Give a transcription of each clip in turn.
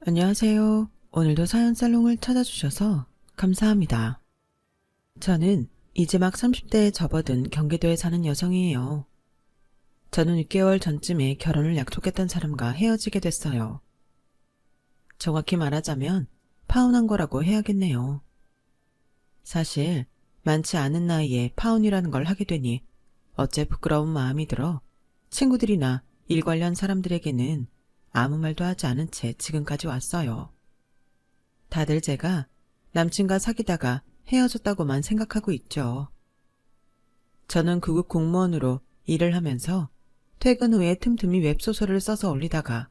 안녕하세요. 오늘도 사연 살롱을 찾아주셔서 감사합니다. 저는 이제 막 30대에 접어든 경기도에 사는 여성이에요. 저는 6개월 전쯤에 결혼을 약속했던 사람과 헤어지게 됐어요. 정확히 말하자면 파혼한 거라고 해야겠네요. 사실 많지 않은 나이에 파혼이라는 걸 하게 되니 어째 부끄러운 마음이 들어 친구들이나 일 관련 사람들에게는 아무 말도 하지 않은 채 지금까지 왔어요. 다들 제가 남친과 사귀다가 헤어졌다고만 생각하고 있죠. 저는 구급 공무원으로 일을 하면서 퇴근 후에 틈틈이 웹소설을 써서 올리다가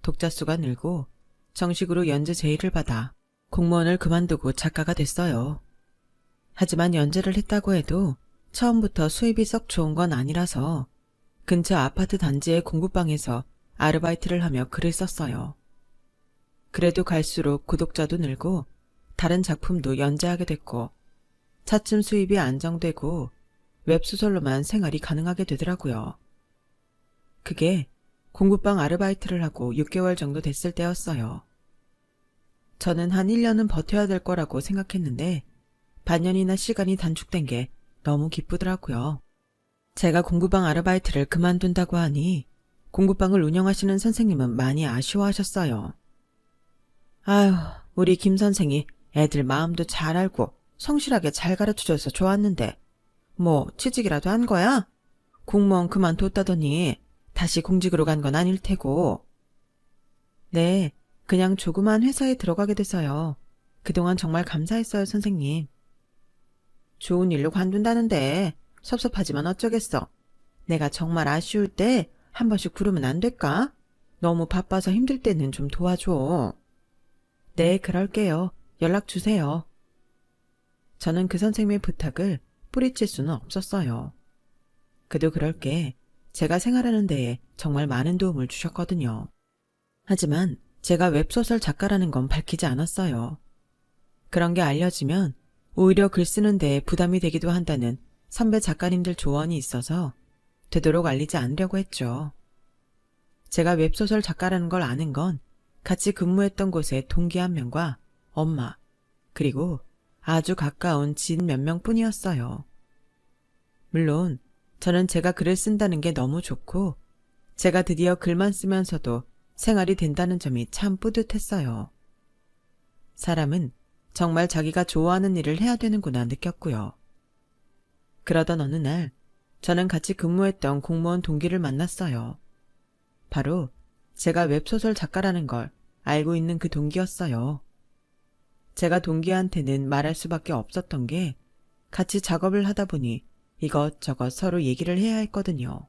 독자 수가 늘고 정식으로 연재 제의를 받아 공무원을 그만두고 작가가 됐어요. 하지만 연재를 했다고 해도 처음부터 수입이 썩 좋은 건 아니라서 근처 아파트 단지의 공부방에서 아르바이트를 하며 글을 썼어요. 그래도 갈수록 구독자도 늘고 다른 작품도 연재하게 됐고 차츰 수입이 안정되고 웹소설로만 생활이 가능하게 되더라고요. 그게 공부방 아르바이트를 하고 6개월 정도 됐을 때였어요. 저는 한 1년은 버텨야 될 거라고 생각했는데 반년이나 시간이 단축된 게 너무 기쁘더라고요. 제가 공부방 아르바이트를 그만둔다고 하니 공부방을 운영하시는 선생님은 많이 아쉬워하셨어요. 아휴, 우리 김 선생이 애들 마음도 잘 알고 성실하게 잘 가르쳐줘서 좋았는데 뭐 취직이라도 한 거야? 공무원 그만뒀다더니 다시 공직으로 간 건 아닐 테고. 네, 그냥 조그만 회사에 들어가게 돼서요. 그동안 정말 감사했어요, 선생님. 좋은 일로 관둔다는데 섭섭하지만 어쩌겠어. 내가 정말 아쉬울 때 한 번씩 부르면 안 될까? 너무 바빠서 힘들 때는 좀 도와줘. 네, 그럴게요. 연락 주세요. 저는 그 선생님의 부탁을 뿌리칠 수는 없었어요. 그도 그럴 게 제가 생활하는 데에 정말 많은 도움을 주셨거든요. 하지만 제가 웹소설 작가라는 건 밝히지 않았어요. 그런 게 알려지면 오히려 글 쓰는 데에 부담이 되기도 한다는 선배 작가님들 조언이 있어서 되도록 알리지 않으려고 했죠. 제가 웹소설 작가라는 걸 아는 건 같이 근무했던 곳의 동기 한 명과 엄마, 그리고 아주 가까운 지인 몇 명뿐이었어요. 물론 저는 제가 글을 쓴다는 게 너무 좋고 제가 드디어 글만 쓰면서도 생활이 된다는 점이 참 뿌듯했어요. 사람은 정말 자기가 좋아하는 일을 해야 되는구나 느꼈고요. 그러던 어느 날 저는 같이 근무했던 공무원 동기를 만났어요. 바로 제가 웹소설 작가라는 걸 알고 있는 그 동기였어요. 제가 동기한테는 말할 수밖에 없었던 게 같이 작업을 하다 보니 이것저것 서로 얘기를 해야 했거든요.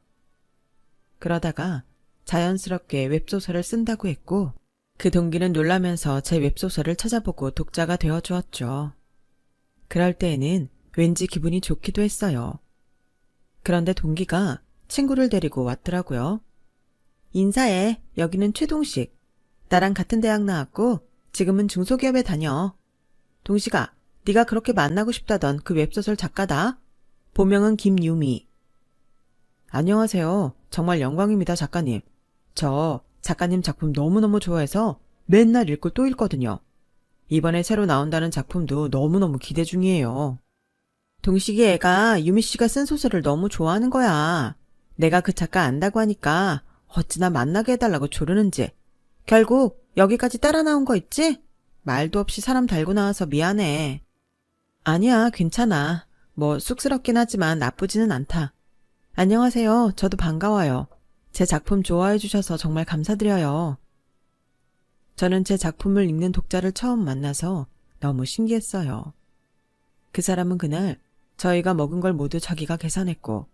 그러다가 자연스럽게 웹소설을 쓴다고 했고 그 동기는 놀라면서 제 웹소설을 찾아보고 독자가 되어주었죠. 그럴 때에는 왠지 기분이 좋기도 했어요. 그런데 동기가 친구를 데리고 왔더라고요. 인사해. 여기는 최동식. 나랑 같은 대학 나왔고 지금은 중소기업에 다녀. 동식아, 네가 그렇게 만나고 싶다던 그 웹소설 작가다. 본명은 김유미. 안녕하세요. 정말 영광입니다, 작가님. 저 작가님 작품 너무너무 좋아해서 맨날 읽고 또 읽거든요. 이번에 새로 나온다는 작품도 너무너무 기대 중이에요. 동식이 애가 유미 씨가 쓴 소설을 너무 좋아하는 거야. 내가 그 작가 안다고 하니까 어찌나 만나게 해달라고 조르는지. 결국 여기까지 따라 나온 거 있지? 말도 없이 사람 달고 나와서 미안해. 아니야, 괜찮아. 뭐 쑥스럽긴 하지만 나쁘지는 않다. 안녕하세요. 저도 반가워요. 제 작품 좋아해 주셔서 정말 감사드려요. 저는 제 작품을 읽는 독자를 처음 만나서 너무 신기했어요. 그 사람은 그날 저희가 먹은 걸 모두 자기가 계산했고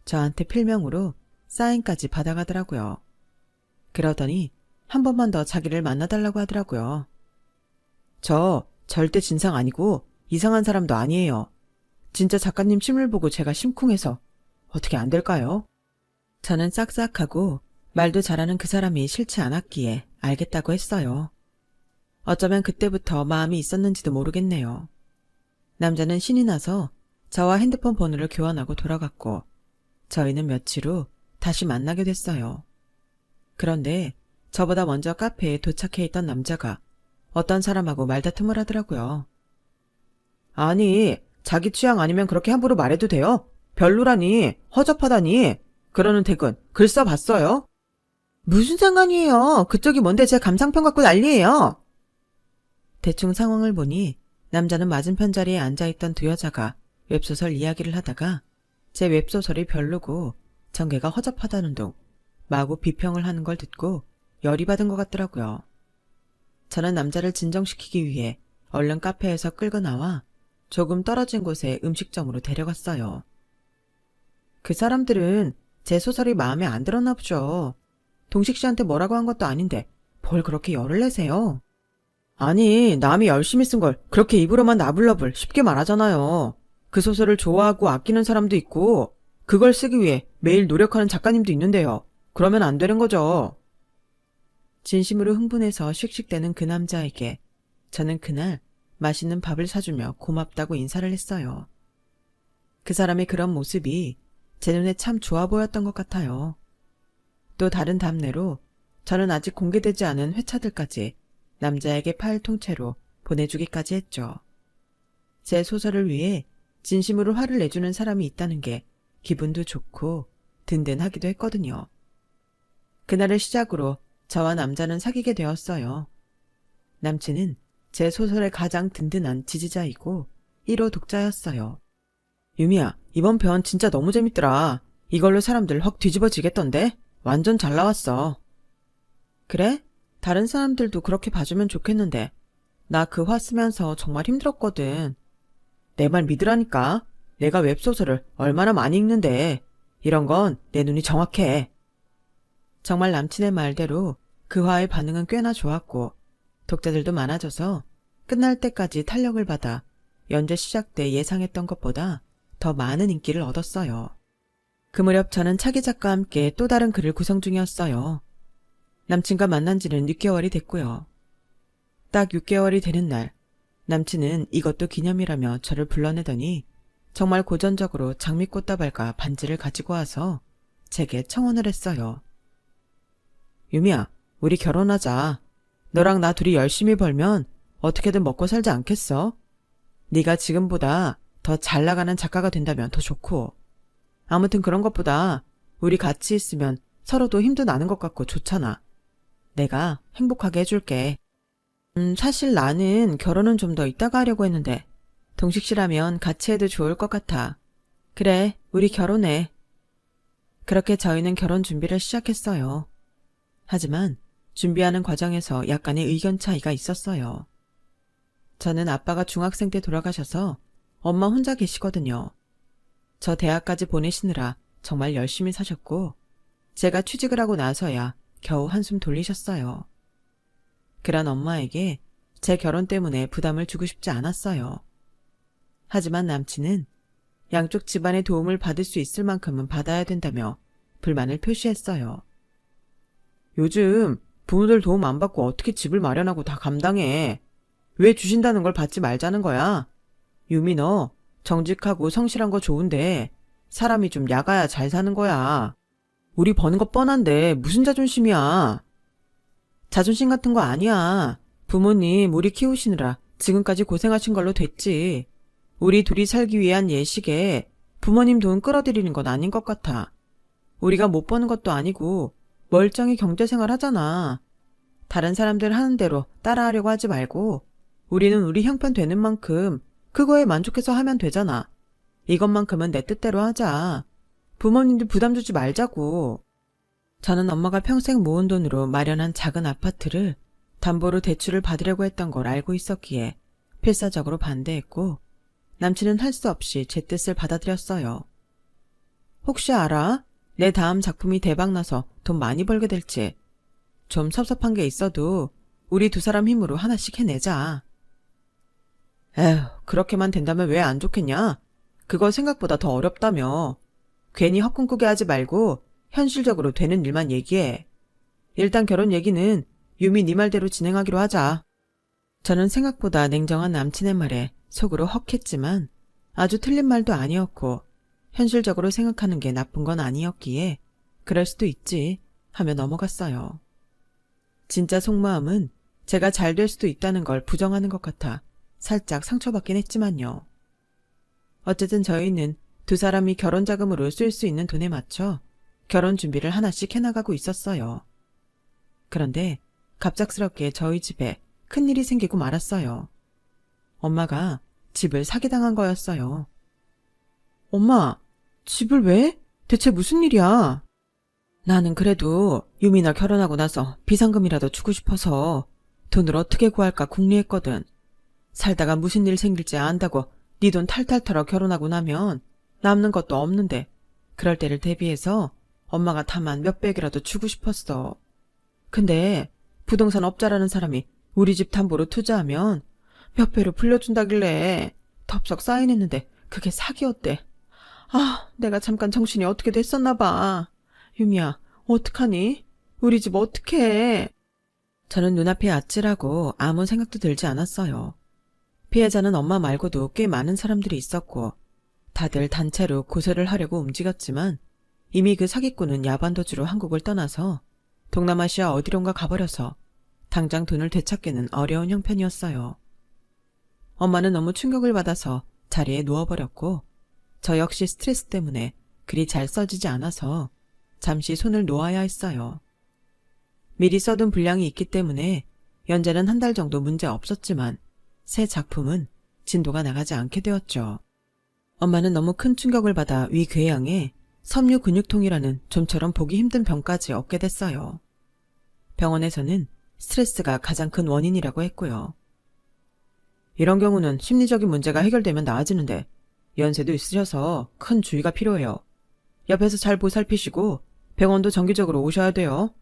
저한테 필명으로 사인까지 받아가더라고요. 그러더니 한 번만 더 자기를 만나달라고 하더라고요. 저 절대 진상 아니고 이상한 사람도 아니에요. 진짜 작가님 침을 보고 제가 심쿵해서 어떻게 안 될까요? 저는 싹싹하고 말도 잘하는 그 사람이 싫지 않았기에 알겠다고 했어요. 어쩌면 그때부터 마음이 있었는지도 모르겠네요. 남자는 신이 나서 저와 핸드폰 번호를 교환하고 돌아갔고 저희는 며칠 후 다시 만나게 됐어요. 그런데 저보다 먼저 카페에 도착해 있던 남자가 어떤 사람하고 말다툼을 하더라고요. 아니, 자기 취향 아니면 그렇게 함부로 말해도 돼요? 별로라니, 허접하다니, 그러는 대군 글 써봤어요? 무슨 상관이에요? 그쪽이 뭔데 제 감상평 갖고 난리예요? 대충 상황을 보니 남자는 맞은편 자리에 앉아있던 두 여자가 웹소설 이야기를 하다가 제 웹소설이 별로고 전개가 허접하다는 둥 마구 비평을 하는 걸 듣고 열이 받은 것 같더라고요. 저는 남자를 진정시키기 위해 얼른 카페에서 끌고 나와 조금 떨어진 곳에 음식점으로 데려갔어요. 그 사람들은 제 소설이 마음에 안 들었나 보죠. 동식 씨한테 뭐라고 한 것도 아닌데 뭘 그렇게 열을 내세요? 아니, 남이 열심히 쓴 걸 그렇게 입으로만 나불나불 쉽게 말하잖아요. 그 소설을 좋아하고 아끼는 사람도 있고 그걸 쓰기 위해 매일 노력하는 작가님도 있는데요. 그러면 안 되는 거죠. 진심으로 흥분해서 씩씩대는 그 남자에게 저는 그날 맛있는 밥을 사주며 고맙다고 인사를 했어요. 그 사람의 그런 모습이 제 눈에 참 좋아 보였던 것 같아요. 또 다른 답례로 저는 아직 공개되지 않은 회차들까지 남자에게 파일 통째로 보내주기까지 했죠. 제 소설을 위해 진심으로 화를 내주는 사람이 있다는 게 기분도 좋고 든든하기도 했거든요. 그날을 시작으로 저와 남자는 사귀게 되었어요. 남친은 제 소설의 가장 든든한 지지자이고 1호 독자였어요. 유미야, 이번 편 진짜 너무 재밌더라. 이걸로 사람들 헉 뒤집어지겠던데? 완전 잘 나왔어. 그래? 다른 사람들도 그렇게 봐주면 좋겠는데 나 그 화 쓰면서 정말 힘들었거든. 내 말 믿으라니까. 내가 웹소설을 얼마나 많이 읽는데 이런 건 내 눈이 정확해. 정말 남친의 말대로 그 화의 반응은 꽤나 좋았고 독자들도 많아져서 끝날 때까지 탄력을 받아 연재 시작 때 예상했던 것보다 더 많은 인기를 얻었어요. 그 무렵 저는 차기 작가와 함께 또 다른 글을 구성 중이었어요. 남친과 만난 지는 6개월이 됐고요. 딱 6개월이 되는 날 남친은 이것도 기념이라며 저를 불러내더니 정말 고전적으로 장미꽃다발과 반지를 가지고 와서 제게 청혼을 했어요. 유미야, 우리 결혼하자. 너랑 나 둘이 열심히 벌면 어떻게든 먹고 살지 않겠어? 네가 지금보다 더 잘 나가는 작가가 된다면 더 좋고. 아무튼 그런 것보다 우리 같이 있으면 서로도 힘도 나는 것 같고 좋잖아. 내가 행복하게 해줄게. 사실 나는 결혼은 좀 더 이따가 하려고 했는데 동식 씨라면 같이 해도 좋을 것 같아. 그래, 우리 결혼해. 그렇게 저희는 결혼 준비를 시작했어요. 하지만 준비하는 과정에서 약간의 의견 차이가 있었어요. 저는 아빠가 중학생 때 돌아가셔서 엄마 혼자 계시거든요. 저 대학까지 보내시느라 정말 열심히 사셨고 제가 취직을 하고 나서야 겨우 한숨 돌리셨어요. 그런 엄마에게 제 결혼 때문에 부담을 주고 싶지 않았어요. 하지만 남친은 양쪽 집안의 도움을 받을 수 있을 만큼은 받아야 된다며 불만을 표시했어요. 요즘 부모들 도움 안 받고 어떻게 집을 마련하고 다 감당해. 왜 주신다는 걸 받지 말자는 거야. 유미 너 정직하고 성실한 거 좋은데 사람이 좀 야가야 잘 사는 거야. 우리 버는 거 뻔한데 무슨 자존심이야. 자존심 같은 거 아니야. 부모님 우리 키우시느라 지금까지 고생하신 걸로 됐지. 우리 둘이 살기 위한 예식에 부모님 돈 끌어들이는 건 아닌 것 같아. 우리가 못 버는 것도 아니고 멀쩡히 경제생활 하잖아. 다른 사람들 하는 대로 따라하려고 하지 말고 우리는 우리 형편 되는 만큼 그거에 만족해서 하면 되잖아. 이것만큼은 내 뜻대로 하자. 부모님들 부담 주지 말자고. 저는 엄마가 평생 모은 돈으로 마련한 작은 아파트를 담보로 대출을 받으려고 했던 걸 알고 있었기에 필사적으로 반대했고 남친은 할 수 없이 제 뜻을 받아들였어요. 혹시 알아? 내 다음 작품이 대박나서 돈 많이 벌게 될지. 좀 섭섭한 게 있어도 우리 두 사람 힘으로 하나씩 해내자. 에휴, 그렇게만 된다면 왜 안 좋겠냐? 그거 생각보다 더 어렵다며. 괜히 헛꿈꾸게 하지 말고 현실적으로 되는 일만 얘기해. 일단 결혼 얘기는 유미 네 말대로 진행하기로 하자. 저는 생각보다 냉정한 남친의 말에 속으로 헉했지만 아주 틀린 말도 아니었고 현실적으로 생각하는 게 나쁜 건 아니었기에 그럴 수도 있지 하며 넘어갔어요. 진짜 속마음은 제가 잘 될 수도 있다는 걸 부정하는 것 같아 살짝 상처받긴 했지만요. 어쨌든 저희는 두 사람이 결혼 자금으로 쓸 수 있는 돈에 맞춰 결혼 준비를 하나씩 해나가고 있었어요. 그런데 갑작스럽게 저희 집에 큰일이 생기고 말았어요. 엄마가 집을 사기당한 거였어요. 엄마, 집을 왜? 대체 무슨 일이야? 나는 그래도 유미나 결혼하고 나서 비상금이라도 주고 싶어서 돈을 어떻게 구할까 궁리했거든. 살다가 무슨 일 생길지 안다고 네 돈 탈탈 털어 결혼하고 나면 남는 것도 없는데 그럴 때를 대비해서 엄마가 다만 몇백이라도 주고 싶었어. 근데 부동산 업자라는 사람이 우리 집 담보로 투자하면 몇 배로 불려준다길래 덥석 사인했는데 그게 사기였대. 아, 내가 잠깐 정신이 어떻게 됐었나 봐. 유미야, 어떡하니? 우리 집 어떡해? 저는 눈앞이 아찔하고 아무 생각도 들지 않았어요. 피해자는 엄마 말고도 꽤 많은 사람들이 있었고 다들 단체로 고소를 하려고 움직였지만 이미 그 사기꾼은 야반도주로 한국을 떠나서 동남아시아 어디론가 가버려서 당장 돈을 되찾기는 어려운 형편이었어요. 엄마는 너무 충격을 받아서 자리에 누워버렸고 저 역시 스트레스 때문에 글이 잘 써지지 않아서 잠시 손을 놓아야 했어요. 미리 써둔 분량이 있기 때문에 연재는 한 달 정도 문제 없었지만 새 작품은 진도가 나가지 않게 되었죠. 엄마는 너무 큰 충격을 받아 위궤양에 섬유 근육통이라는 좀처럼 보기 힘든 병까지 얻게 됐어요. 병원에서는 스트레스가 가장 큰 원인이라고 했고요. 이런 경우는 심리적인 문제가 해결되면 나아지는데 연세도 있으셔서 큰 주의가 필요해요. 옆에서 잘 보살피시고 병원도 정기적으로 오셔야 돼요.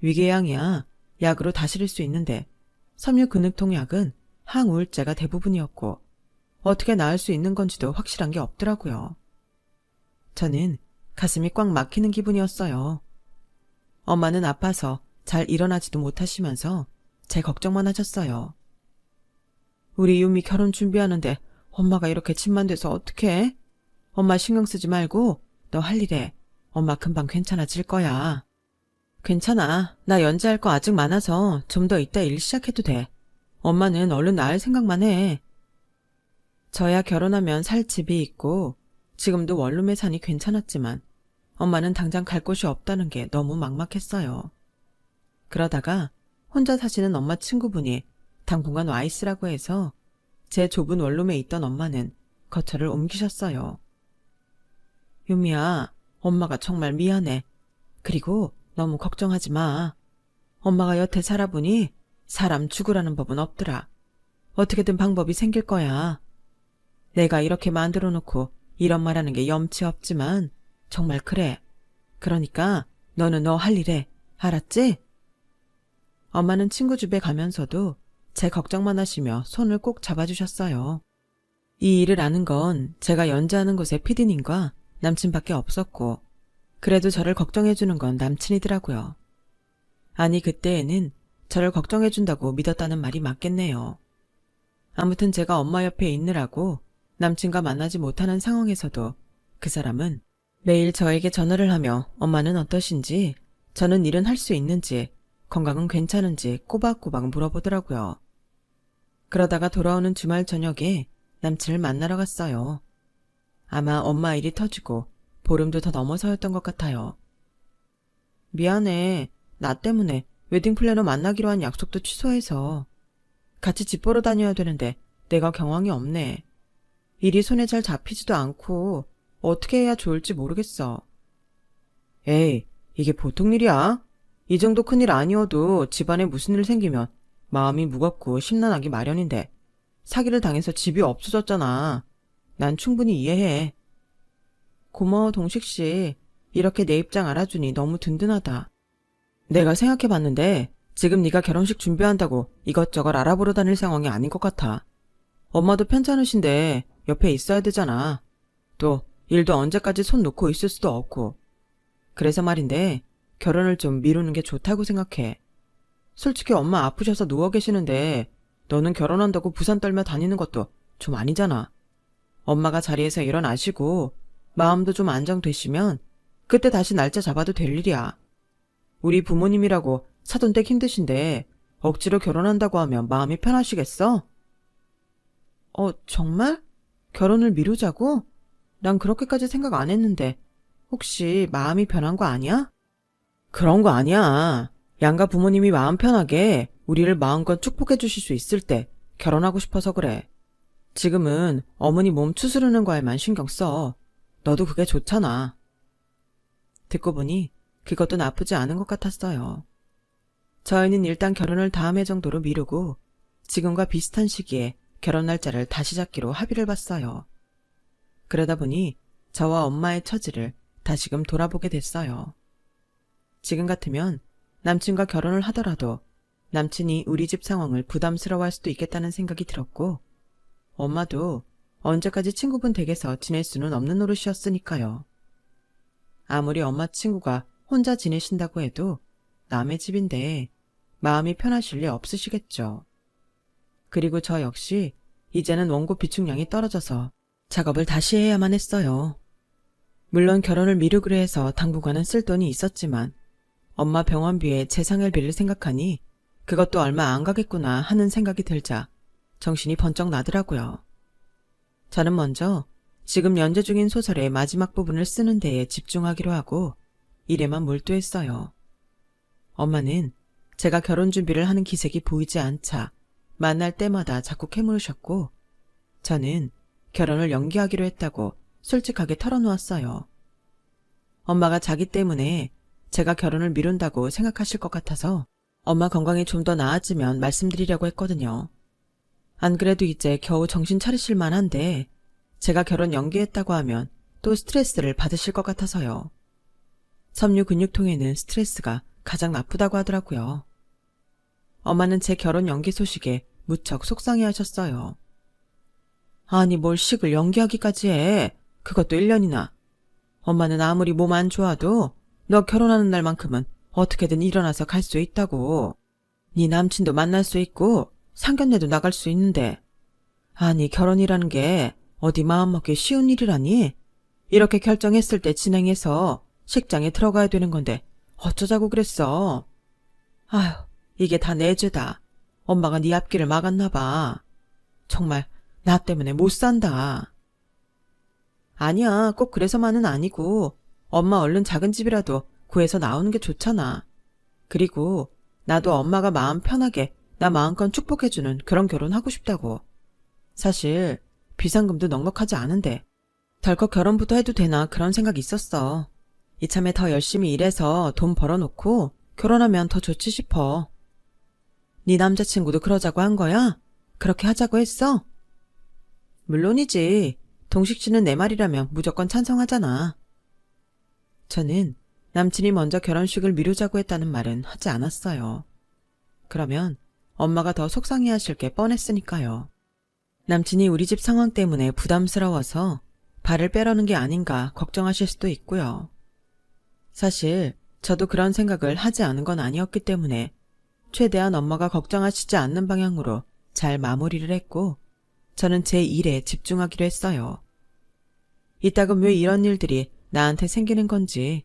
위궤양이야 약으로 다스릴 수 있는데 섬유 근육통 약은 항우울제가 대부분이었고 어떻게 나을 수 있는 건지도 확실한 게 없더라고요. 저는 가슴이 꽉 막히는 기분이었어요. 엄마는 아파서 잘 일어나지도 못하시면서 제 걱정만 하셨어요. 우리 유미 결혼 준비하는데 엄마가 이렇게 집만 돼서 어떡해? 엄마 신경 쓰지 말고 너 할 일해. 엄마 금방 괜찮아질 거야. 괜찮아. 나 연재할 거 아직 많아서 좀 더 이따 일 시작해도 돼. 엄마는 얼른 나을 생각만 해. 저야 결혼하면 살 집이 있고 지금도 원룸에 사니 괜찮았지만 엄마는 당장 갈 곳이 없다는 게 너무 막막했어요. 그러다가 혼자 사시는 엄마 친구분이 당분간 와 있으라고 해서 제 좁은 원룸에 있던 엄마는 거처를 옮기셨어요. 유미야, 엄마가 정말 미안해. 그리고 너무 걱정하지 마. 엄마가 여태 살아보니 사람 죽으라는 법은 없더라. 어떻게든 방법이 생길 거야. 내가 이렇게 만들어 놓고 이런 말하는 게 염치 없지만 정말 그래. 그러니까 너는 너 할 일해. 알았지? 엄마는 친구 집에 가면서도 제 걱정만 하시며 손을 꼭 잡아주셨어요. 이 일을 아는 건 제가 연재하는 곳의 PD님과 남친밖에 없었고 그래도 저를 걱정해주는 건 남친이더라고요. 아니 그때에는 저를 걱정해준다고 믿었다는 말이 맞겠네요. 아무튼 제가 엄마 옆에 있느라고 남친과 만나지 못하는 상황에서도 그 사람은 매일 저에게 전화를 하며 엄마는 어떠신지, 저는 일은 할 수 있는지, 건강은 괜찮은지 꼬박꼬박 물어보더라고요. 그러다가 돌아오는 주말 저녁에 남친을 만나러 갔어요. 아마 엄마 일이 터지고 보름도 더 넘어서였던 것 같아요. 미안해. 나 때문에 웨딩 플래너 만나기로 한 약속도 취소해서 같이 집 보러 다녀야 되는데 내가 경황이 없네. 일이 손에 잘 잡히지도 않고 어떻게 해야 좋을지 모르겠어. 에이, 이게 보통 일이야? 이 정도 큰일 아니어도 집안에 무슨 일 생기면 마음이 무겁고 심란하기 마련인데 사기를 당해서 집이 없어졌잖아. 난 충분히 이해해. 고마워 동식씨. 이렇게 내 입장 알아주니 너무 든든하다. 내가 생각해봤는데 지금 네가 결혼식 준비한다고 이것저것 알아보러 다닐 상황이 아닌 것 같아. 엄마도 편찮으신데 옆에 있어야 되잖아. 또 일도 언제까지 손 놓고 있을 수도 없고. 그래서 말인데 결혼을 좀 미루는 게 좋다고 생각해. 솔직히 엄마 아프셔서 누워 계시는데 너는 결혼한다고 부산 떨며 다니는 것도 좀 아니잖아. 엄마가 자리에서 일어나시고 마음도 좀 안정되시면 그때 다시 날짜 잡아도 될 일이야. 우리 부모님이라고 사돈댁 힘드신데 억지로 결혼한다고 하면 마음이 편하시겠어? 정말? 결혼을 미루자고? 난 그렇게까지 생각 안 했는데 혹시 마음이 변한 거 아니야? 그런 거 아니야. 양가 부모님이 마음 편하게 우리를 마음껏 축복해 주실 수 있을 때 결혼하고 싶어서 그래. 지금은 어머니 몸 추스르는 거에만 신경 써. 너도 그게 좋잖아. 듣고 보니 그것도 나쁘지 않은 것 같았어요. 저희는 일단 결혼을 다음 해 정도로 미루고 지금과 비슷한 시기에 결혼 날짜를 다시 잡기로 합의를 봤어요. 그러다 보니 저와 엄마의 처지를 다시금 돌아보게 됐어요. 지금 같으면 남친과 결혼을 하더라도 남친이 우리 집 상황을 부담스러워할 수도 있겠다는 생각이 들었고 엄마도 언제까지 친구분 댁에서 지낼 수는 없는 노릇이었으니까요. 아무리 엄마 친구가 혼자 지내신다고 해도 남의 집인데 마음이 편하실 리 없으시겠죠. 그리고 저 역시 이제는 원고 비축량이 떨어져서 작업을 다시 해야만 했어요. 물론 결혼을 미루기로 해서 당분간은 쓸 돈이 있었지만 엄마 병원비에 재상혈비를 생각하니 그것도 얼마 안 가겠구나 하는 생각이 들자 정신이 번쩍 나더라고요. 저는 먼저 지금 연재 중인 소설의 마지막 부분을 쓰는 데에 집중하기로 하고 일에만 몰두했어요. 엄마는 제가 결혼 준비를 하는 기색이 보이지 않자 만날 때마다 자꾸 캐물으셨고 저는 결혼을 연기하기로 했다고 솔직하게 털어놓았어요. 엄마가 자기 때문에 제가 결혼을 미룬다고 생각하실 것 같아서 엄마 건강이 좀 더 나아지면 말씀드리려고 했거든요. 안 그래도 이제 겨우 정신 차리실 만한데 제가 결혼 연기했다고 하면 또 스트레스를 받으실 것 같아서요. 섬유 근육통에는 스트레스가 가장 나쁘다고 하더라고요. 엄마는 제 결혼 연기 소식에 무척 속상해하셨어요. 아니 뭘 식을 연기하기까지 해. 그것도 1년이나. 엄마는 아무리 몸 안 좋아도 너 결혼하는 날만큼은 어떻게든 일어나서 갈 수 있다고. 네 남친도 만날 수 있고 상견례도 나갈 수 있는데. 아니 결혼이라는 게 어디 마음먹기 쉬운 일이라니? 이렇게 결정했을 때 진행해서 식장에 들어가야 되는 건데 어쩌자고 그랬어. 아휴 이게 다 내 죄다. 엄마가 네 앞길을 막았나 봐. 정말 나 때문에 못 산다. 아니야 꼭 그래서만은 아니고 엄마 얼른 작은 집이라도 구해서 나오는 게 좋잖아. 그리고 나도 엄마가 마음 편하게 나 마음껏 축복해주는 그런 결혼하고 싶다고. 사실 비상금도 넉넉하지 않은데 덜컥 결혼부터 해도 되나 그런 생각이 있었어. 이참에 더 열심히 일해서 돈 벌어놓고 결혼하면 더 좋지 싶어. 네 남자친구도 그러자고 한 거야? 그렇게 하자고 했어? 물론이지. 동식 씨는 내 말이라면 무조건 찬성하잖아. 저는 남친이 먼저 결혼식을 미루자고 했다는 말은 하지 않았어요. 그러면 엄마가 더 속상해하실 게 뻔했으니까요. 남친이 우리 집 상황 때문에 부담스러워서 발을 빼려는 게 아닌가 걱정하실 수도 있고요. 사실 저도 그런 생각을 하지 않은 건 아니었기 때문에 최대한 엄마가 걱정하시지 않는 방향으로 잘 마무리를 했고 저는 제 일에 집중하기로 했어요. 이따금 왜 이런 일들이 나한테 생기는 건지,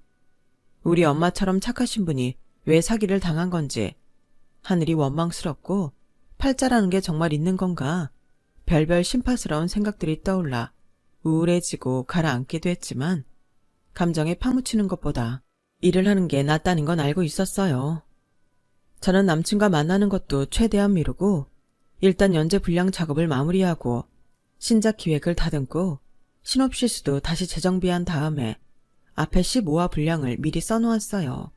우리 엄마처럼 착하신 분이 왜 사기를 당한 건지 하늘이 원망스럽고 팔자라는 게 정말 있는 건가 별별 심파스러운 생각들이 떠올라 우울해지고 가라앉기도 했지만 감정에 파묻히는 것보다 일을 하는 게 낫다는 건 알고 있었어요. 저는 남친과 만나는 것도 최대한 미루고 일단 연재 분량 작업을 마무리하고 신작 기획을 다듬고 시놉시스도 다시 재정비한 다음에 앞에 15화 분량을 미리 써놓았어요.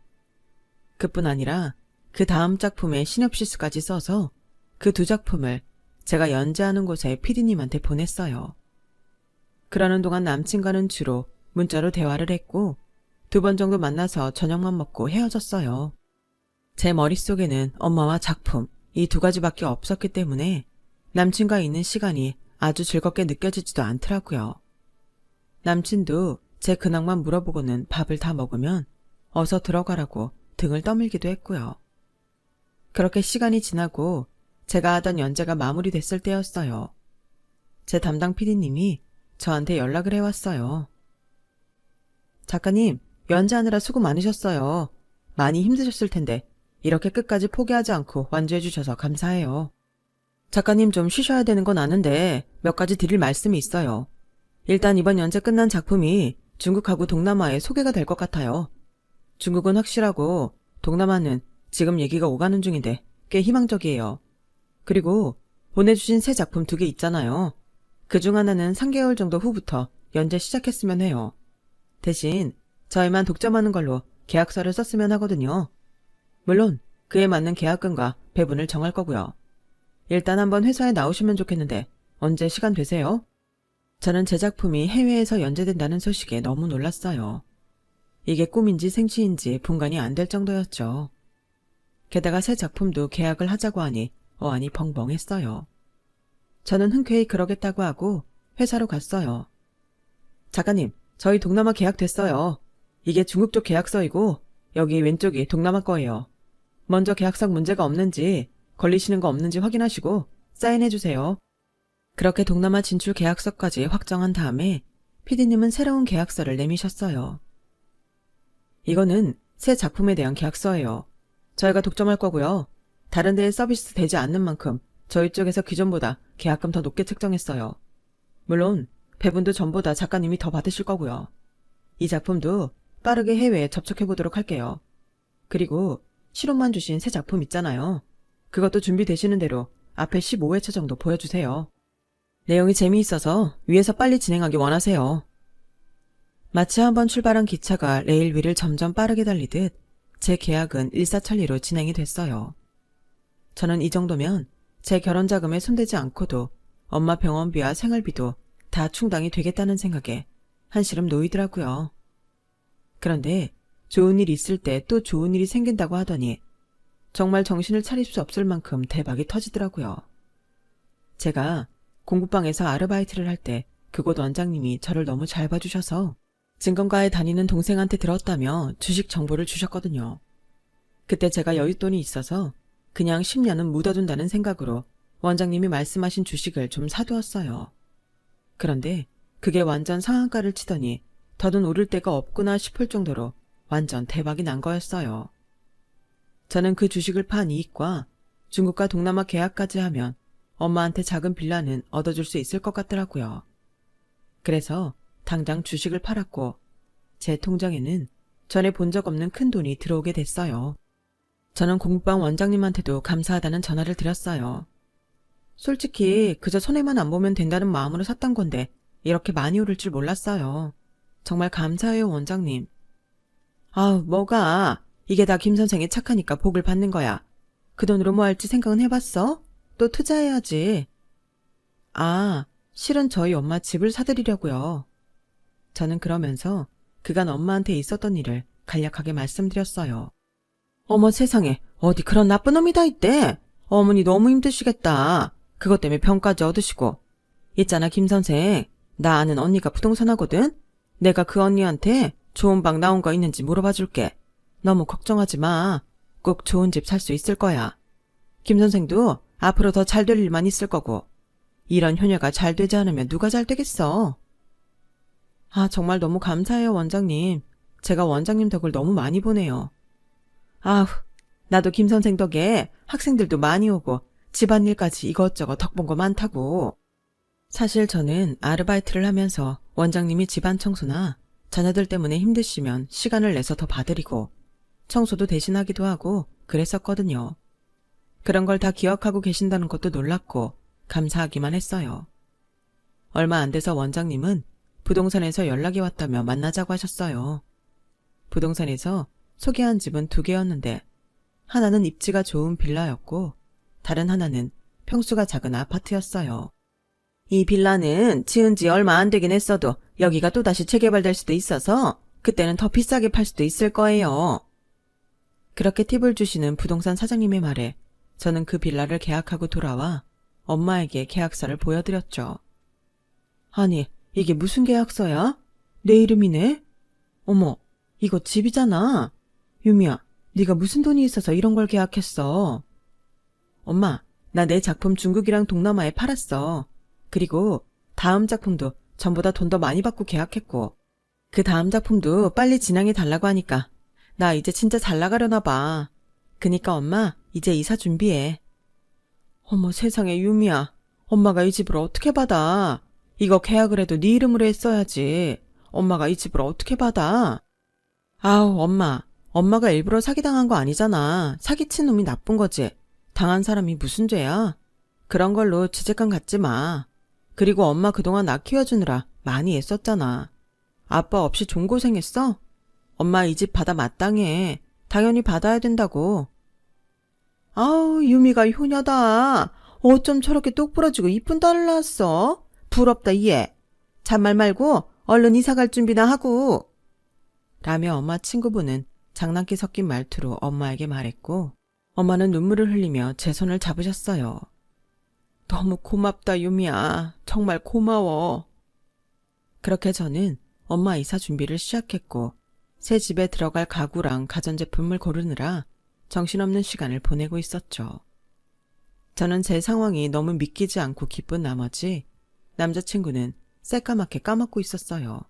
그뿐 아니라 그 다음 작품의 시놉시스까지 써서 그 두 작품을 제가 연재하는 곳에 PD님한테 보냈어요. 그러는 동안 남친과는 주로 문자로 대화를 했고 2번 정도 만나서 저녁만 먹고 헤어졌어요. 제 머릿속에는 엄마와 작품 이 2가지밖에 없었기 때문에 남친과 있는 시간이 아주 즐겁게 느껴지지도 않더라고요. 남친도 제 근황만 물어보고는 밥을 다 먹으면 어서 들어가라고 등을 떠밀기도 했고요. 그렇게 시간이 지나고 제가 하던 연재가 마무리됐을 때였어요. 제 담당 PD님이 저한테 연락을 해왔어요. 작가님, 연재하느라 수고 많으셨어요. 많이 힘드셨을 텐데 이렇게 끝까지 포기하지 않고 완주해 주셔서 감사해요. 작가님 좀 쉬셔야 되는 건 아는데 몇 가지 드릴 말씀이 있어요. 일단 이번 연재 끝난 작품이 중국하고 동남아에 소개가 될 것 같아요. 중국은 확실하고 동남아는 지금 얘기가 오가는 중인데 꽤 희망적이에요. 그리고 보내주신 새 작품 2개 있잖아요. 그중 하나는 3개월 정도 후부터 연재 시작했으면 해요. 대신 저희만 독점하는 걸로 계약서를 썼으면 하거든요. 물론 그에 맞는 계약금과 배분을 정할 거고요. 일단 한번 회사에 나오시면 좋겠는데 언제 시간 되세요? 저는 제 작품이 해외에서 연재된다는 소식에 너무 놀랐어요. 이게 꿈인지 생시인지 분간이 안 될 정도였죠. 게다가 새 작품도 계약을 하자고 하니 어안이 벙벙했어요. 저는 흔쾌히 그러겠다고 하고 회사로 갔어요. 작가님, 저희 동남아 계약됐어요. 이게 중국 쪽 계약서이고 여기 왼쪽이 동남아 거예요. 먼저 계약상 문제가 없는지 걸리시는 거 없는지 확인하시고 사인해주세요. 그렇게 동남아 진출 계약서까지 확정한 다음에 PD님은 새로운 계약서를 내미셨어요. 이거는 새 작품에 대한 계약서예요. 저희가 독점할 거고요. 다른 데에 서비스 되지 않는 만큼 저희 쪽에서 기존보다 계약금 더 높게 책정했어요. 물론 배분도 전보다 작가님이 더 받으실 거고요. 이 작품도 빠르게 해외에 접촉해보도록 할게요. 그리고 실온만 주신 새 작품 있잖아요. 그것도 준비되시는 대로 앞에 15회차 정도 보여주세요. 내용이 재미있어서 위에서 빨리 진행하기 원하세요. 마치 한번 출발한 기차가 레일 위를 점점 빠르게 달리듯 제 계약은 일사천리로 진행이 됐어요. 저는 이 정도면 제 결혼 자금에 손대지 않고도 엄마 병원비와 생활비도 다 충당이 되겠다는 생각에 한시름 놓이더라고요. 그런데 좋은 일이 있을 때 또 좋은 일이 생긴다고 하더니 정말 정신을 차릴 수 없을 만큼 대박이 터지더라고요. 제가 공부방에서 아르바이트를 할 때 그곳 원장님이 저를 너무 잘 봐주셔서 증권가에 다니는 동생한테 들었다며 주식 정보를 주셨거든요. 그때 제가 여윳돈이 있어서 그냥 10년은 묻어둔다는 생각으로 원장님이 말씀하신 주식을 좀 사두었어요. 그런데 그게 완전 상한가를 치더니 더는 오를 데가 없구나 싶을 정도로 완전 대박이 난 거였어요. 저는 그 주식을 판 이익과 중국과 동남아 계약까지 하면 엄마한테 작은 빌라는 얻어줄 수 있을 것 같더라고요. 그래서 당장 주식을 팔았고 제 통장에는 전에 본 적 없는 큰 돈이 들어오게 됐어요. 저는 공부방 원장님한테도 감사하다는 전화를 드렸어요. 솔직히 그저 손해만 안 보면 된다는 마음으로 샀던 건데 이렇게 많이 오를 줄 몰랐어요. 정말 감사해요, 원장님. 아우, 뭐가. 이게 다 김 선생이 착하니까 복을 받는 거야. 그 돈으로 뭐 할지 생각은 해봤어? 또 투자해야지. 아, 실은 저희 엄마 집을 사드리려고요. 저는 그러면서 그간 엄마한테 있었던 일을 간략하게 말씀드렸어요. 어머 세상에, 어디 그런 나쁜 놈이 다 있대. 어머니 너무 힘드시겠다. 그것 때문에 병까지 얻으시고. 있잖아, 김 선생. 나 아는 언니가 부동산 하거든? 내가 그 언니한테 좋은 방 나온 거 있는지 물어봐 줄게. 너무 걱정하지 마. 꼭 좋은 집 살 수 있을 거야. 김 선생도 앞으로 더 잘 될 일만 있을 거고. 이런 효녀가 잘 되지 않으면 누가 잘 되겠어. 아, 정말 너무 감사해요, 원장님. 제가 원장님 덕을 너무 많이 보네요. 아휴, 나도 김 선생 덕에 학생들도 많이 오고 집안일까지 이것저것 덕본 거 많다고. 사실 저는 아르바이트를 하면서 원장님이 집안 청소나 자녀들 때문에 힘드시면 시간을 내서 더 봐드리고 청소도 대신하기도 하고 그랬었거든요. 그런 걸 다 기억하고 계신다는 것도 놀랍고 감사하기만 했어요. 얼마 안 돼서 원장님은 부동산에서 연락이 왔다며 만나자고 하셨어요. 부동산에서 소개한 집은 2개였는데 하나는 입지가 좋은 빌라였고 다른 하나는 평수가 작은 아파트였어요. 이 빌라는 지은 지 얼마 안 되긴 했어도 여기가 또다시 재개발될 수도 있어서 그때는 더 비싸게 팔 수도 있을 거예요. 그렇게 팁을 주시는 부동산 사장님의 말에 저는 그 빌라를 계약하고 돌아와 엄마에게 계약서를 보여드렸죠. 아니, 이게 무슨 계약서야? 내 이름이네? 어머, 이거 집이잖아. 유미야, 네가 무슨 돈이 있어서 이런 걸 계약했어? 엄마, 나 내 작품 중국이랑 동남아에 팔았어. 그리고 다음 작품도 전보다 돈 더 많이 받고 계약했고 그 다음 작품도 빨리 진행해 달라고 하니까 나 이제 진짜 잘 나가려나 봐. 그니까 엄마, 이제 이사 준비해. 어머 세상에 유미야. 엄마가 이 집을 어떻게 받아? 이거 계약을 해도 네 이름으로 했어야지. 엄마가 이 집을 어떻게 받아? 아우 엄마. 엄마가 일부러 사기당한 거 아니잖아. 사기친 놈이 나쁜 거지. 당한 사람이 무슨 죄야? 그런 걸로 죄책감 갖지 마. 그리고 엄마 그동안 나 키워주느라 많이 애썼잖아. 아빠 없이 종고생했어? 엄마 이 집 받아 마땅해. 당연히 받아야 된다고. 아우 유미가 효녀다. 어쩜 저렇게 똑부러지고 이쁜 딸을 낳았어? 부럽다 얘. 잔말 말고 얼른 이사 갈 준비나 하고. 라며 엄마 친구분은 장난기 섞인 말투로 엄마에게 말했고 엄마는 눈물을 흘리며 제 손을 잡으셨어요. 너무 고맙다 유미야. 정말 고마워. 그렇게 저는 엄마 이사 준비를 시작했고 새 집에 들어갈 가구랑 가전제품을 고르느라 정신없는 시간을 보내고 있었죠. 저는 제 상황이 너무 믿기지 않고 기쁜 나머지 남자친구는 새까맣게 까먹고 있었어요.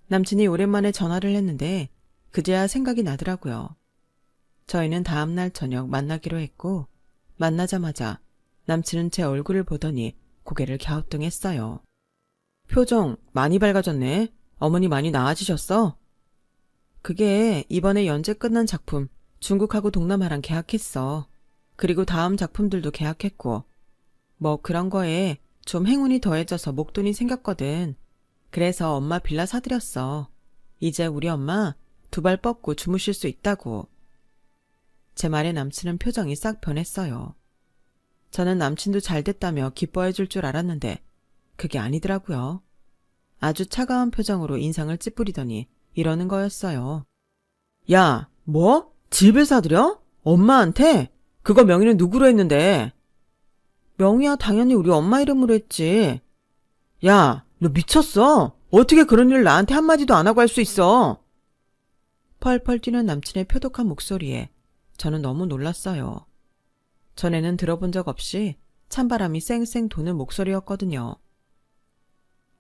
남친이 오랜만에 전화를 했는데 그제야 생각이 나더라고요. 저희는 다음날 저녁 만나기로 했고 만나자마자 남친은 제 얼굴을 보더니 고개를 갸우뚱했어요. 표정 많이 밝아졌네. 어머니 많이 나아지셨어? 그게 이번에 연재 끝난 작품 중국하고 동남아랑 계약했어. 그리고 다음 작품들도 계약했고 뭐 그런 거에 좀 행운이 더해져서 목돈이 생겼거든. 그래서 엄마 빌라 사드렸어. 이제 우리 엄마 두 발 뻗고 주무실 수 있다고. 제 말에 남친은 표정이 싹 변했어요. 저는 남친도 잘 됐다며 기뻐해 줄 줄 알았는데 그게 아니더라고요. 아주 차가운 표정으로 인상을 찌푸리더니 이러는 거였어요. 야, 뭐? 집을 사드려? 엄마한테? 그거 명의는 누구로 했는데? 명의야 당연히 우리 엄마 이름으로 했지. 야, 너 미쳤어? 어떻게 그런 일을 나한테 한마디도 안 하고 할 수 있어? 펄펄 뛰는 남친의 표독한 목소리에 저는 너무 놀랐어요. 전에는 들어본 적 없이 찬바람이 쌩쌩 도는 목소리였거든요.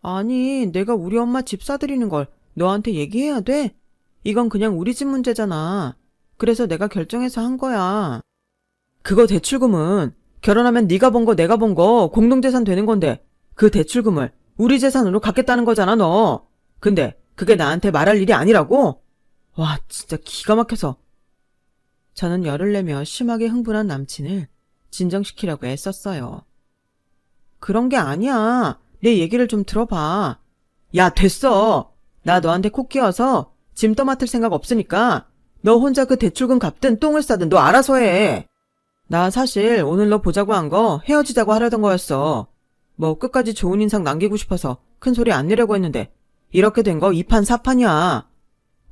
아니, 내가 우리 엄마 집 사드리는 걸 너한테 얘기해야 돼? 이건 그냥 우리 집 문제잖아. 그래서 내가 결정해서 한 거야. 그거 대출금은 결혼하면 네가 번 거 내가 번 거 공동재산 되는 건데 그 대출금을 우리 재산으로 갚겠다는 거잖아 너. 근데 그게 나한테 말할 일이 아니라고? 와 진짜 기가 막혀서. 저는 열을 내며 심하게 흥분한 남친을 진정시키려고 애썼어요. 그런 게 아니야. 내 얘기를 좀 들어봐. 야 됐어. 나 너한테 코 끼워서 짐 떠맡을 생각 없으니까 너 혼자 그 대출금 갚든 똥을 싸든 너 알아서 해. 나 사실 오늘 너 보자고 한 거 헤어지자고 하려던 거였어. 뭐 끝까지 좋은 인상 남기고 싶어서 큰 소리 안 내려고 했는데 이렇게 된 거 2판 4판이야.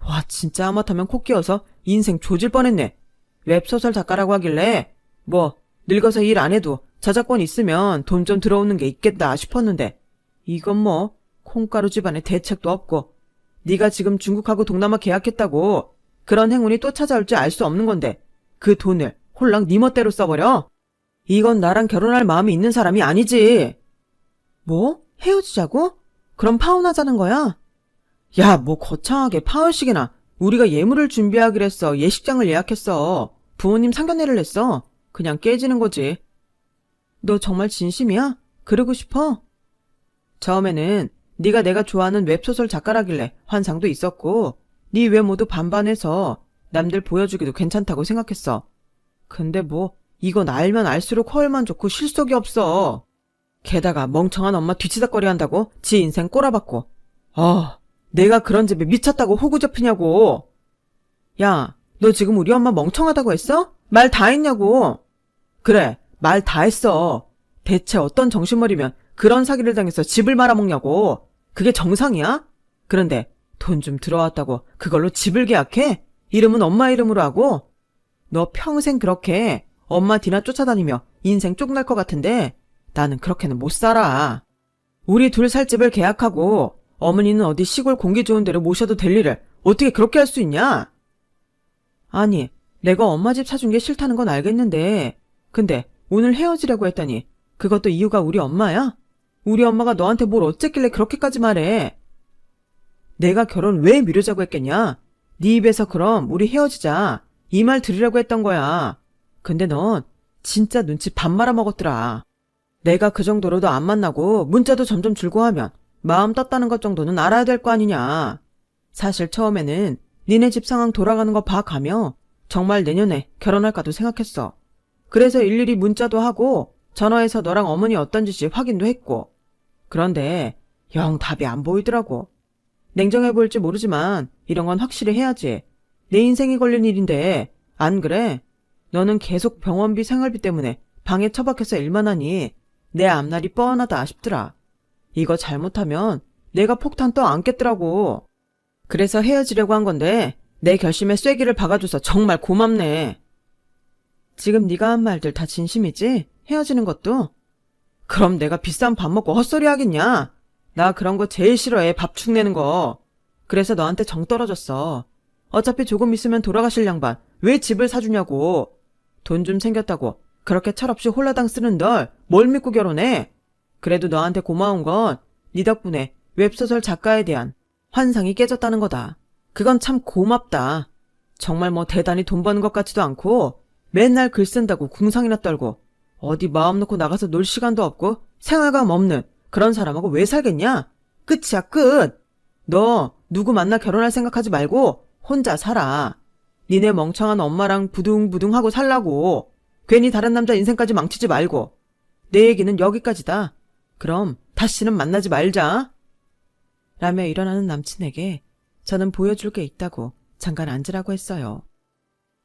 와 진짜 하마터면 코 끼워서 인생 조질 뻔했네. 웹소설 작가라고 하길래 뭐 늙어서 일 안 해도 저작권 있으면 돈 좀 들어오는 게 있겠다 싶었는데 이건 뭐 콩가루 집안에 대책도 없고 네가 지금 중국하고 동남아 계약했다고 그런 행운이 또 찾아올지 알 수 없는 건데 그 돈을 홀랑 네 멋대로 써버려? 이건 나랑 결혼할 마음이 있는 사람이 아니지. 뭐? 헤어지자고? 그럼 파혼하자는 거야? 야, 뭐 거창하게 파혼식이나. 우리가 예물을 준비하기로 했어. 예식장을 예약했어. 부모님 상견례를 했어. 그냥 깨지는 거지. 너 정말 진심이야? 그러고 싶어? 처음에는 네가 내가 좋아하는 웹소설 작가라길래 환상도 있었고 네 외모도 반반해서 남들 보여주기도 괜찮다고 생각했어. 근데 뭐 이건 알면 알수록 허울만 좋고 실속이 없어. 게다가 멍청한 엄마 뒤치다꺼리 한다고 지 인생 꼬라박고. 내가 그런 집에 미쳤다고 호구 접히냐고. 야, 너 지금 우리 엄마 멍청하다고 했어? 말 다 했냐고. 그래, 말 다 했어. 대체 어떤 정신머리면 그런 사기를 당해서 집을 말아먹냐고. 그게 정상이야? 그런데 돈 좀 들어왔다고 그걸로 집을 계약해? 이름은 엄마 이름으로 하고? 너 평생 그렇게 엄마 뒤나 쫓아다니며 인생 쪽날 것 같은데 나는 그렇게는 못 살아. 우리 둘 살 집을 계약하고 어머니는 어디 시골 공기 좋은 데로 모셔도 될 일을 어떻게 그렇게 할 수 있냐? 아니, 내가 엄마 집 사준 게 싫다는 건 알겠는데 근데 오늘 헤어지려고 했더니 그것도 이유가 우리 엄마야? 우리 엄마가 너한테 뭘 어쨌길래 그렇게까지 말해? 내가 결혼 왜 미루자고 했겠냐? 네 입에서 그럼 우리 헤어지자. 이 말 들으려고 했던 거야. 근데 넌 진짜 눈치 밥 말아먹었더라. 내가 그 정도로 너 안 만나고 문자도 점점 줄고 하면 마음 떴다는 것 정도는 알아야 될 거 아니냐. 사실 처음에는 니네 집 상황 돌아가는 거 봐가며 정말 내년에 결혼할까도 생각했어. 그래서 일일이 문자도 하고 전화해서 너랑 어머니 어떤 짓이 확인도 했고. 그런데 영 답이 안 보이더라고. 냉정해 보일지 모르지만 이런 건 확실히 해야지. 내 인생이 걸린 일인데 안 그래? 너는 계속 병원비 생활비 때문에 방에 처박혀서 일만 하니 내 앞날이 뻔하다 싶더라. 이거 잘못하면 내가 폭탄 또 안겠더라고. 그래서 헤어지려고 한 건데 내 결심에 쐐기를 박아줘서 정말 고맙네. 지금 네가 한 말들 다 진심이지? 헤어지는 것도? 그럼 내가 비싼 밥 먹고 헛소리 하겠냐? 나 그런 거 제일 싫어해, 밥 축내는 거. 그래서 너한테 정 떨어졌어. 어차피 조금 있으면 돌아가실 양반 왜 집을 사주냐고. 돈 좀 생겼다고 그렇게 철없이 홀라당 쓰는 널 뭘 믿고 결혼해? 그래도 너한테 고마운 건 네 덕분에 웹소설 작가에 대한 환상이 깨졌다는 거다. 그건 참 고맙다. 정말 뭐 대단히 돈 버는 것 같지도 않고 맨날 글 쓴다고 궁상이나 떨고 어디 마음 놓고 나가서 놀 시간도 없고 생활감 없는 그런 사람하고 왜 살겠냐? 끝이야, 끝! 너 누구 만나 결혼할 생각하지 말고 혼자 살아. 니네 멍청한 엄마랑 부둥부둥하고 살라고. 괜히 다른 남자 인생까지 망치지 말고. 내 얘기는 여기까지다. 그럼 다시는 만나지 말자. 라며 일어나는 남친에게 저는 보여줄 게 있다고 잠깐 앉으라고 했어요.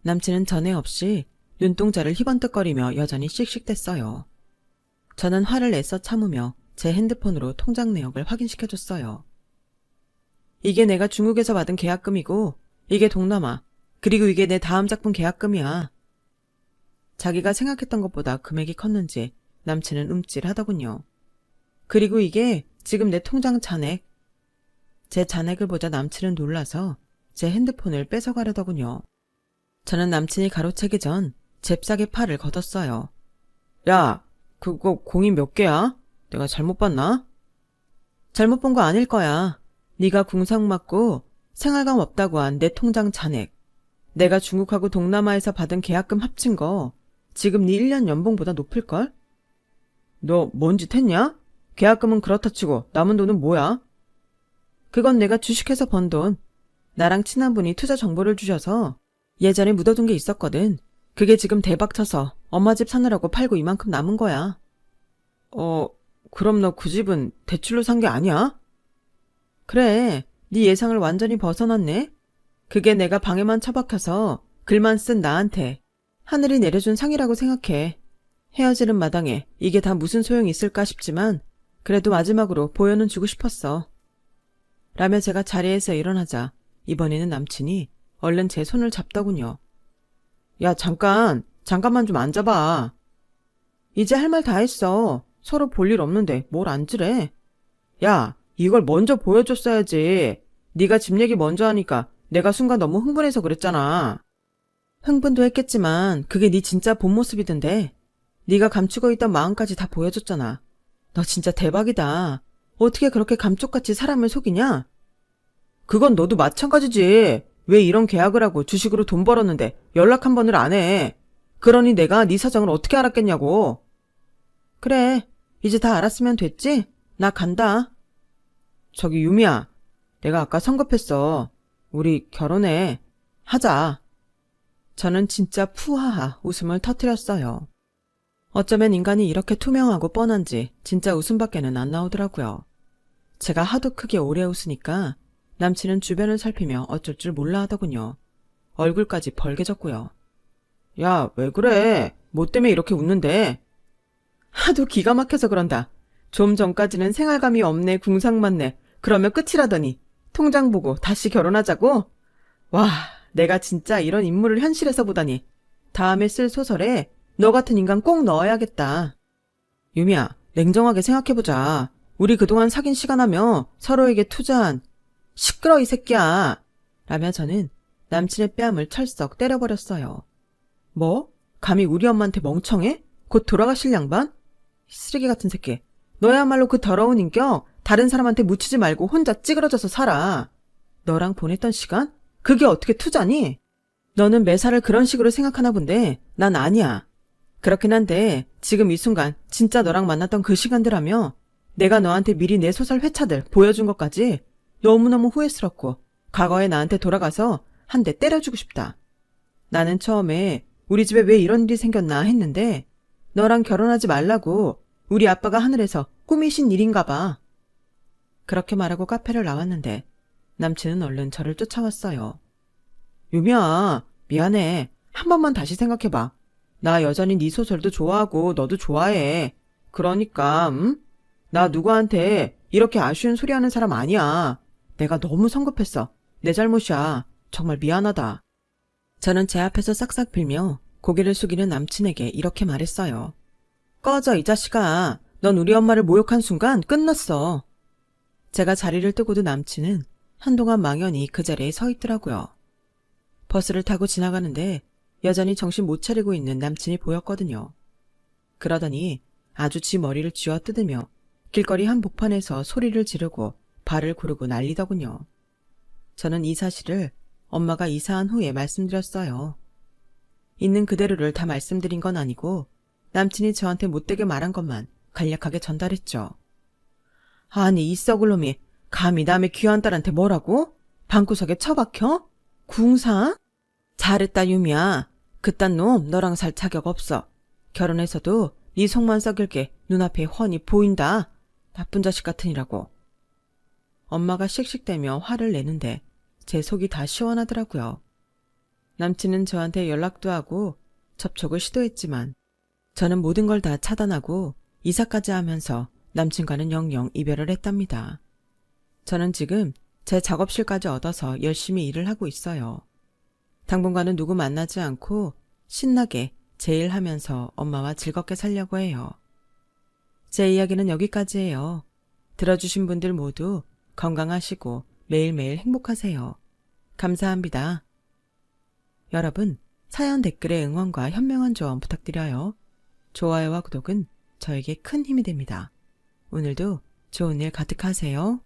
남친은 전에 없이 눈동자를 희번뜩거리며 여전히 씩씩댔어요. 저는 화를 내서 참으며 제 핸드폰으로 통장 내역을 확인시켜줬어요. 이게 내가 중국에서 받은 계약금이고 이게 동남아, 그리고 이게 내 다음 작품 계약금이야. 자기가 생각했던 것보다 금액이 컸는지 남친은 움찔하더군요. 그리고 이게 지금 내 통장 잔액. 제 잔액을 보자 남친은 놀라서 제 핸드폰을 뺏어가려더군요. 저는 남친이 가로채기 전 잽싸게 팔을 걷었어요. 야, 그거 공이 몇 개야? 내가 잘못 봤나? 잘못 본 거 아닐 거야. 네가 궁상 맞고 생활감 없다고 한 내 통장 잔액. 내가 중국하고 동남아에서 받은 계약금 합친 거 지금 네 1년 연봉보다 높을걸? 너 뭔 짓 했냐? 계약금은 그렇다 치고 남은 돈은 뭐야? 그건 내가 주식해서 번 돈. 나랑 친한 분이 투자 정보를 주셔서 예전에 묻어둔 게 있었거든. 그게 지금 대박 쳐서 엄마 집 사느라고 팔고 이만큼 남은 거야. 그럼 너 그 집은 대출로 산 게 아니야? 그래, 네 예상을 완전히 벗어났네. 그게 내가 방에만 처박혀서 글만 쓴 나한테 하늘이 내려준 상이라고 생각해. 헤어지는 마당에 이게 다 무슨 소용이 있을까 싶지만 그래도 마지막으로 보여는 주고 싶었어. 라며 제가 자리에서 일어나자 이번에는 남친이 얼른 제 손을 잡더군요. 야, 잠깐만 좀 앉아봐. 이제 할 말 다 했어. 서로 볼 일 없는데 뭘 앉으래. 야, 이걸 먼저 보여줬어야지. 네가 집 얘기 먼저 하니까 내가 순간 너무 흥분해서 그랬잖아. 흥분도 했겠지만 그게 네 진짜 본 모습이던데. 네가 감추고 있던 마음까지 다 보여줬잖아. 너 진짜 대박이다. 어떻게 그렇게 감쪽같이 사람을 속이냐? 그건 너도 마찬가지지. 왜 이런 계약을 하고 주식으로 돈 벌었는데 연락 한 번을 안 해. 그러니 내가 네 사정을 어떻게 알았겠냐고. 그래, 이제 다 알았으면 됐지? 나 간다. 저기 유미야, 내가 아까 성급했어. 우리 결혼해. 하자. 저는 진짜 푸하하 웃음을 터뜨렸어요. 어쩌면 인간이 이렇게 투명하고 뻔한지 진짜 웃음밖에는 안 나오더라고요. 제가 하도 크게 오래 웃으니까 남친은 주변을 살피며 어쩔 줄 몰라 하더군요. 얼굴까지 벌개졌고요. 야, 왜 그래? 뭐 때문에 이렇게 웃는데? 하도 기가 막혀서 그런다. 좀 전까지는 생활감이 없네, 궁상 맞네. 그러면 끝이라더니 통장 보고 다시 결혼하자고? 와, 내가 진짜 이런 인물을 현실에서 보다니. 다음에 쓸 소설에 너 같은 인간 꼭 넣어야겠다. 유미야, 냉정하게 생각해보자. 우리 그동안 사귄 시간하며 서로에게 투자한 시끄러 이 새끼야. 라며 저는 남친의 뺨을 철썩 때려버렸어요. 뭐? 감히 우리 엄마한테 멍청해? 곧 돌아가실 양반? 쓰레기 같은 새끼. 너야말로 그 더러운 인격 다른 사람한테 묻히지 말고 혼자 찌그러져서 살아. 너랑 보냈던 시간? 그게 어떻게 투자니? 너는 매사를 그런 식으로 생각하나 본데 난 아니야. 그렇긴 한데 지금 이 순간 진짜 너랑 만났던 그 시간들하며 내가 너한테 미리 내 소설 회차들 보여준 것까지 너무너무 후회스럽고 과거에 나한테 돌아가서 한 대 때려주고 싶다. 나는 처음에 우리 집에 왜 이런 일이 생겼나 했는데 너랑 결혼하지 말라고 우리 아빠가 하늘에서 꾸미신 일인가 봐. 그렇게 말하고 카페를 나왔는데 남친은 얼른 저를 쫓아왔어요. 유미야, 미안해. 한 번만 다시 생각해봐. 나 여전히 네 소설도 좋아하고 너도 좋아해. 그러니까, 나 누구한테 이렇게 아쉬운 소리 하는 사람 아니야. 내가 너무 성급했어. 내 잘못이야. 정말 미안하다. 저는 제 앞에서 싹싹 빌며 고개를 숙이는 남친에게 이렇게 말했어요. 꺼져, 이 자식아. 넌 우리 엄마를 모욕한 순간 끝났어. 제가 자리를 뜨고도 남친은 한동안 망연히 그 자리에 서 있더라고요. 버스를 타고 지나가는데 여전히 정신 못 차리고 있는 남친이 보였거든요. 그러더니 아주 지 머리를 쥐어 뜯으며 길거리 한복판에서 소리를 지르고 발을 구르고 난리더군요. 저는 이 사실을 엄마가 이사한 후에 말씀드렸어요. 있는 그대로를 다 말씀드린 건 아니고 남친이 저한테 못되게 말한 것만 간략하게 전달했죠. 아니, 이 썩을 놈이 감히 남의 귀한 딸한테 뭐라고? 방구석에 처박혀? 궁사? 잘했다, 유미야. 그딴 놈 너랑 살 자격 없어. 결혼해서도 네 속만 썩일 게 눈앞에 훤히 보인다. 나쁜 자식 같으니라고. 엄마가 씩씩대며 화를 내는데 제 속이 다 시원하더라고요. 남친은 저한테 연락도 하고 접촉을 시도했지만 저는 모든 걸 다 차단하고 이사까지 하면서 남친과는 영영 이별을 했답니다. 저는 지금 제 작업실까지 얻어서 열심히 일을 하고 있어요. 당분간은 누구 만나지 않고 신나게 제 일 하면서 엄마와 즐겁게 살려고 해요. 제 이야기는 여기까지예요. 들어주신 분들 모두 건강하시고 매일매일 행복하세요. 감사합니다. 여러분, 사연 댓글에 응원과 현명한 조언 부탁드려요. 좋아요와 구독은 저에게 큰 힘이 됩니다. 오늘도 좋은 일 가득하세요.